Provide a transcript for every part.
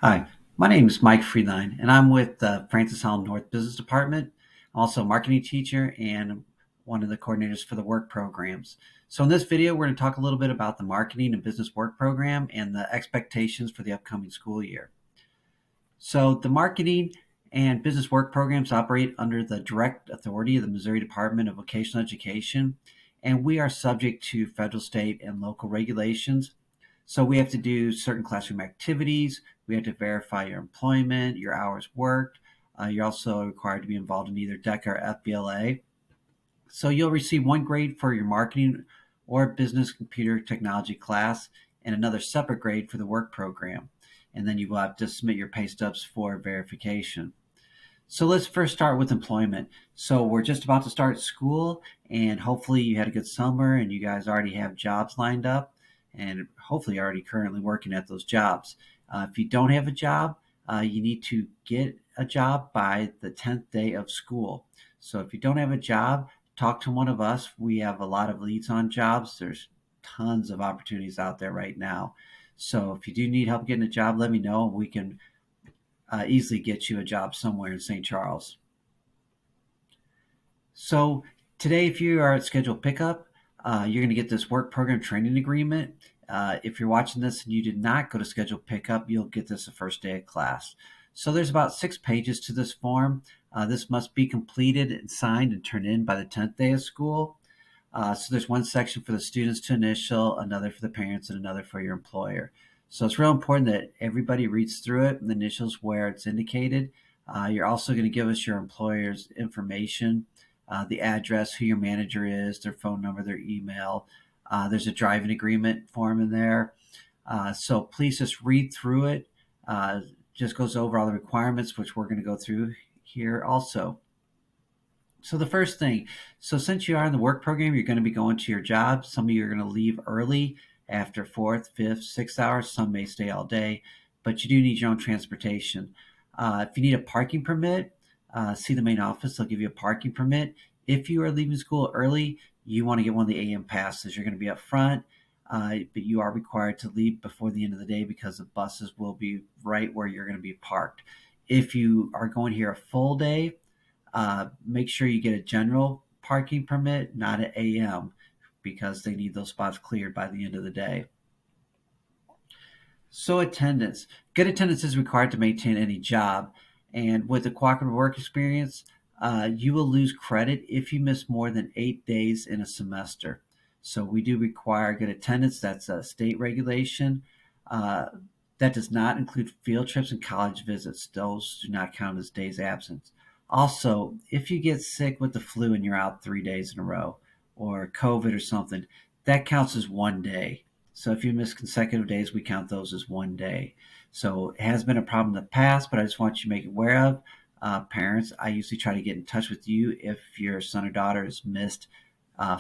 Hi, my name is Mike Freeline, and I'm with the Francis Hall North Business Department. I'm also a marketing teacher and one of the coordinators for the work programs. So in this video, we're going to talk a little bit about the marketing and business work program and the expectations for the upcoming school year. So the marketing and business work programs operate under the direct authority of the Missouri Department of Vocational Education, and we are subject to federal, state, and local regulations. So we have to do certain classroom activities. We have to verify your employment, your hours worked. You're also required to be involved in either DECA or FBLA. So you'll receive one grade for your marketing or business computer technology class and another separate grade for the work program. And then you will have to submit your pay stubs for verification. So let's first start with employment. So we're just about to start school, and hopefully you had a good summer and you guys already have jobs lined up and hopefully already currently working at those jobs. If you don't have a job, you need to get a job by the 10th day of school. So if you don't have a job, talk to one of us. We have a lot of leads on jobs. There's tons of opportunities out there right now. So if you do need help getting a job, let me know. We can easily get you a job somewhere in St. Charles. So today, if you are at scheduled pickup, you're going to get this work program training agreement. If you're watching this and you did not go to scheduled pickup, you'll get this the first day of class. So there's about 6 pages to this form. This must be completed and signed and turned in by the 10th day of school. So there's one section for the students to initial, another for the parents, and another for your employer. So it's real important that everybody reads through it and initials where it's indicated. You're also going to give us your employer's information, the address, who your manager is, their phone number, their email. There's a driving agreement form in there. So please just read through it. Just goes over all the requirements, which we're going to go through here also. So the first thing, so since you are in the work program, you're going to be going to your job. Some of you are going to leave early after 4th, 5th, 6th hours. Some may stay all day, but you do need your own transportation. If you need a parking permit, see the main office. They'll give you a parking permit. If you are leaving school early, you want to get one of the AM passes. You're going to be up front, but you are required to leave before the end of the day because the buses will be right where you're going to be parked. If you are going here a full day, make sure you get a general parking permit, not an AM, because they need those spots cleared by the end of the day. So attendance. Good attendance is required to maintain any job. And with the cooperative work experience, you will lose credit if you miss more than 8 days in a semester. So we do require good attendance. That's a state regulation. That does not include field trips and college visits. Those do not count as days absence. Also, if you get sick with the flu and you're out 3 days in a row, or COVID or something, that counts as one day. So if you miss consecutive days, we count those as one day. So it has been a problem in the past, but I just want you to make aware of. Parents, I usually try to get in touch with you if your son or daughter has missed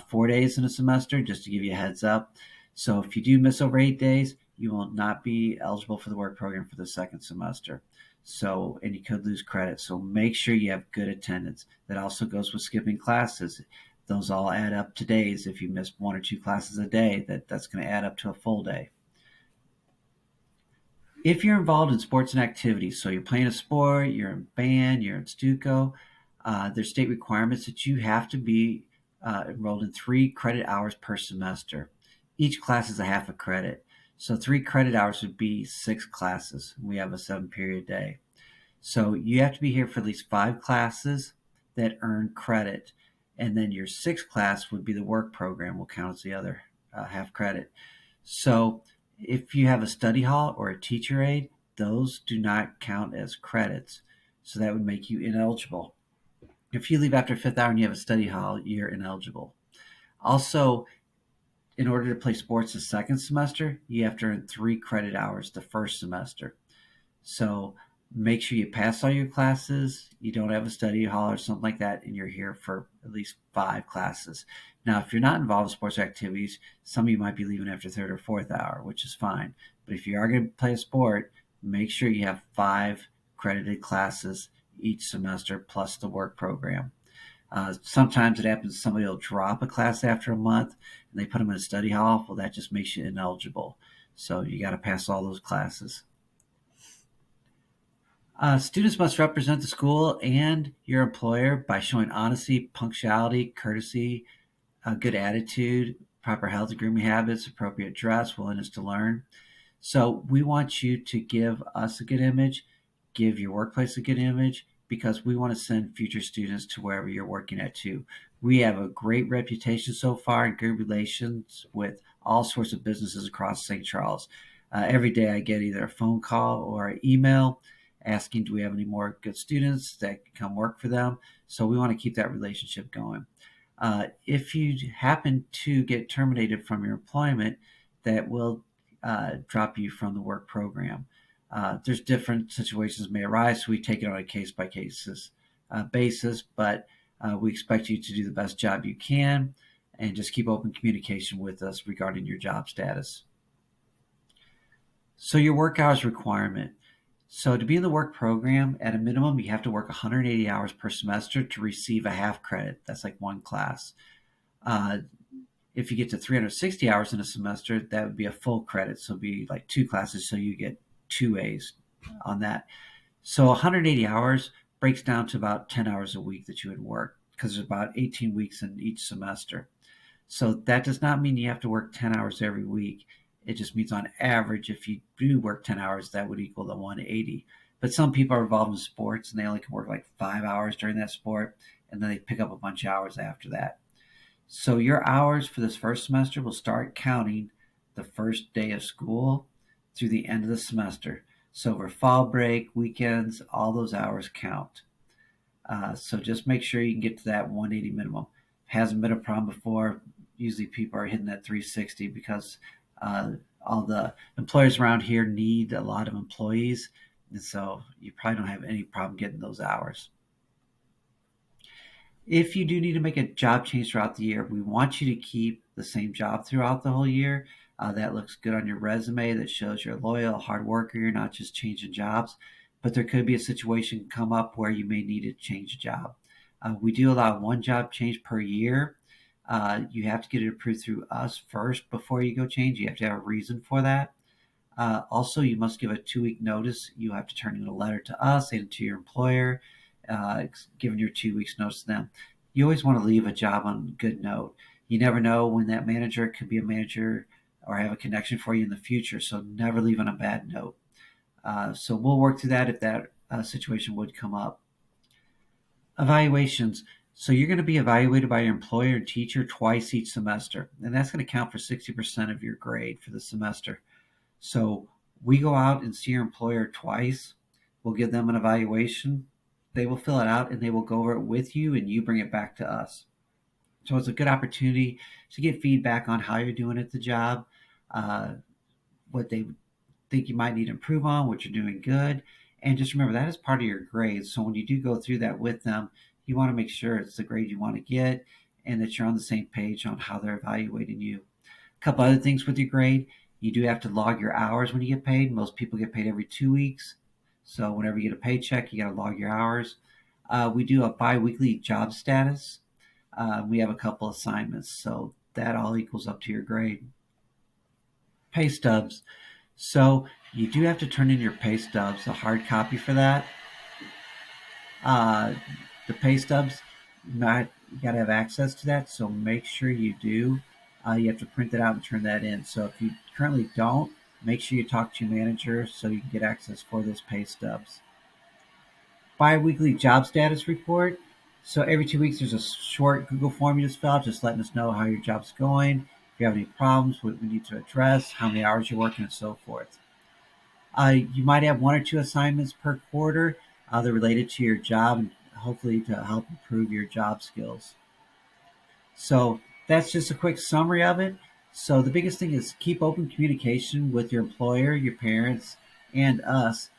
4 days in a semester, just to give you a heads up. So if you do miss over 8 days, you will not be eligible for the work program for the second semester. So, and you could lose credit. So make sure you have good attendance. That also goes with skipping classes. Those all add up to days. If you miss 1 or 2 classes a day, that's going to add up to a full day. If you're involved in sports and activities, so you're playing a sport, you're in band, you're in Stuco, there's state requirements that you have to be enrolled in 3 credit hours per semester. Each class is a half a credit. So 3 credit hours would be 6 classes. We have a 7-period day. So you have to be here for at least 5 classes that earn credit. And then your 6th class would be the work program, will count as the other half credit. So if you have a study hall or a teacher aide, those do not count as credits. So that would make you ineligible. If you leave after 5th hour and you have a study hall, you're ineligible. Also, in order to play sports the second semester, you have to earn 3 credit hours the first semester. So make sure you pass all your classes, you don't have a study hall or something like that, and you're here for at least 5 classes. Now, if you're not involved in sports activities, some of you might be leaving after 3rd or 4th hour, which is fine. But if you are going to play a sport, make sure you have 5 credited classes each semester plus the work program. Sometimes it happens somebody will drop a class after a month and they put them in a study hall. Well, that just makes you ineligible. So you got to pass all those classes. Students must represent the school and your employer by showing honesty, punctuality, courtesy, a good attitude, proper health and grooming habits, appropriate dress, willingness to learn. So we want you to give us a good image, give your workplace a good image, because we want to send future students to wherever you're working at too. We have a great reputation so far and good relations with all sorts of businesses across St. Charles. Every day I get either a phone call or an email asking, do we have any more good students that can come work for them? So we want to keep that relationship going. If you happen to get terminated from your employment, that will drop you from the work program. There's different situations may arise, so we take it on a case by case basis, but we expect you to do the best job you can and just keep open communication with us regarding your job status. So, your work hours requirement. So, to be in the work program, at a minimum, you have to work 180 hours per semester to receive a half credit. That's like one class. Uh, if you get to 360 hours in a semester, that would be a full credit. So it'd be like two classes. So you get two A's on that. So 180 hours breaks down to about 10 hours a week that you would work because there's about 18 weeks in each semester. So that does not mean you have to work 10 hours every week. It just means on average, if you do work 10 hours, that would equal the 180. But some people are involved in sports and they only can work like 5 hours during that sport, and then they pick up a bunch of hours after that. So your hours for this first semester will start counting the first day of school through the end of the semester. So over fall break, weekends, all those hours count. So just make sure you can get to that 180 minimum. Hasn't been a problem before. Usually people are hitting that 360 because uh, all the employers around here need a lot of employees. And so you probably don't have any problem getting those hours. If you do need to make a job change throughout the year, we want you to keep the same job throughout the whole year. That looks good on your resume. That shows you're a loyal, hard worker. You're not just changing jobs. But there could be a situation come up where you may need to change a job. We do allow one job change per year. You have to get it approved through us first before you go change. You have to have a reason for that. Also, you must give a 2 week notice. You have to turn in a letter to us and to your employer, giving your 2 weeks notice to them. You always want to leave a job on a good note. You never know when that manager could be a manager or have a connection for you in the future. So never leave on a bad note. So we'll work through that if that situation would come up. Evaluations. So you're going to be evaluated by your employer and teacher twice each semester, and that's going to count for 60% of your grade for the semester. So we go out and see your employer twice. We'll give them an evaluation. They will fill it out and they will go over it with you and you bring it back to us. So it's a good opportunity to get feedback on how you're doing at the job, uh, what they think you might need to improve on, what you're doing good. And just remember that is part of your grade. So when you do go through that with them, you want to make sure it's the grade you want to get and that you're on the same page on how they're evaluating you. A couple other things with your grade. You do have to log your hours when you get paid. Most people get paid every 2 weeks. So whenever you get a paycheck, you got to log your hours. We do a biweekly job status. We have a couple assignments. So that all equals up to your grade. Pay stubs. So you do have to turn in your pay stubs, a hard copy for that. Uh, the pay stubs, not you got to have access to that, so make sure you do. You have to print it out and turn that in. So if you currently don't, make sure you talk to your manager so you can get access for those pay stubs. Bi-weekly job status report. So every 2 weeks, there's a short Google form you just fill out, just letting us know how your job's going, if you have any problems, what we need to address, how many hours you're working, and so forth. You might have one or two assignments per quarter that are related to your job and hopefully to help improve your job skills. So that's just a quick summary of it. So the biggest thing is keep open communication with your employer, your parents, and us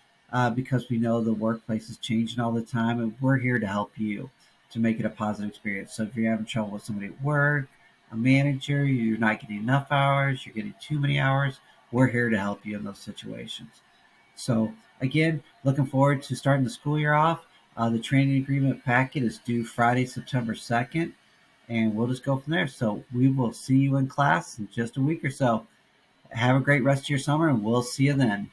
because we know the workplace is changing all the time and we're here to help you to make it a positive experience. So if you're having trouble with somebody at work, a manager, you're not getting enough hours, you're getting too many hours, we're here to help you in those situations. So again, looking forward to starting the school year off. The training agreement packet is due Friday, September 2nd, and we'll just go from there. So we will see you in class in just a week or so. Have a great rest of your summer, and we'll see you then.